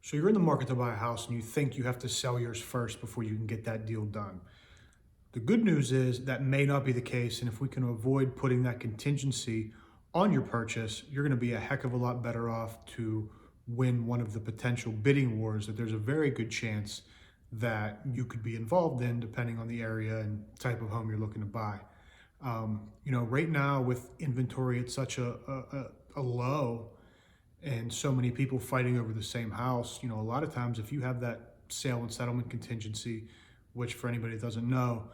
So you're in the market to buy a house and you think you have to sell yours first before you can get that deal done. The good news is that may not be the case, and if we can avoid putting that contingency on your purchase, you're going to be a heck of a lot better off to win one of the potential bidding wars that there's a very good chance that you could be involved in, depending on the area and type of home you're looking to buy. Right now with inventory at such a low, and so many people fighting over the same house, a lot of times if you have that sale and settlement contingency, which for anybody that doesn't know,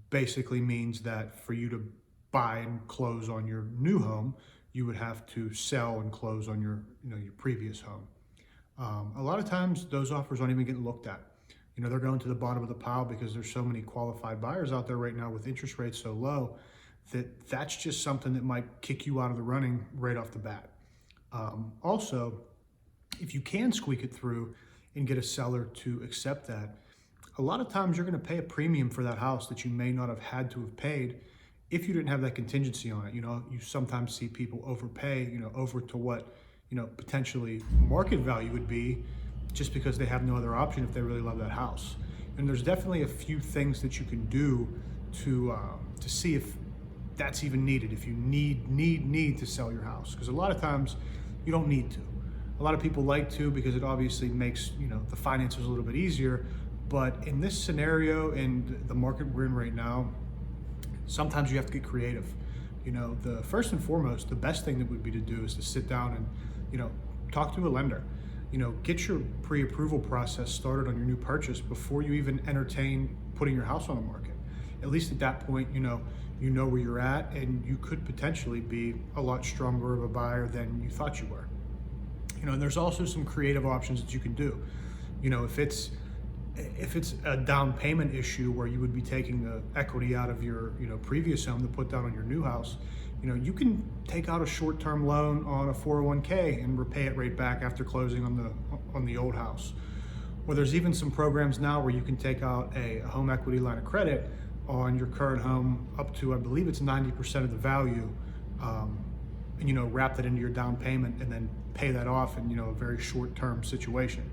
basically means that for you to buy and close on your new home, you would have to sell and close on your previous home. A lot of times those offers don't even get looked at. They're going to the bottom of the pile because there's so many qualified buyers out there right now with interest rates so low that that's just something that might kick you out of the running right off the bat. Also, if you can squeak it through and get a seller to accept that, a lot of times you're going to pay a premium for that house that you may not have had to have paid if you didn't have that contingency on it. You sometimes see people overpay, over to what, potentially market value would be, just because they have no other option if they really love that house. And there's definitely a few things that you can do to see if that's even needed, if you need to sell your house. Because a lot of times you don't need to. A lot of people like to because it obviously makes the finances a little bit easier. But in this scenario, in the market we're in right now, sometimes you have to get creative. The first and foremost, the best thing that would be to do is to sit down and talk to a lender. Get your pre-approval process started on your new purchase before you even entertain putting your house on the market. At least at that point, you know where you're at, and you could potentially be a lot stronger of a buyer than you thought you were. And there's also some creative options that you can do. If it's a down payment issue where you would be taking the equity out of your previous home to put down on your new house, you can take out a short-term loan on a 401k and repay it right back after closing on the old house. Or there's even some programs now where you can take out a home equity line of credit on your current home up to, I believe it's 90% of the value, and wrap that into your down payment and then pay that off in a very short-term situation.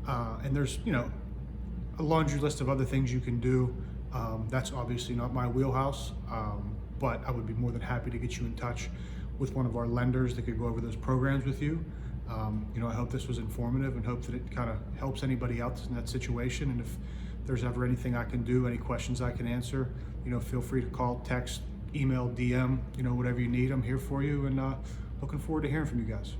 And there's a laundry list of other things you can do. That's obviously not my wheelhouse, but I would be more than happy to get you in touch with one of our lenders that could go over those programs with you. I hope this was informative and hope that it kind of helps anybody out in that situation. And if there's ever anything I can do, any questions I can answer, feel free to call, text, email, DM, whatever you need. I'm here for you, and looking forward to hearing from you guys.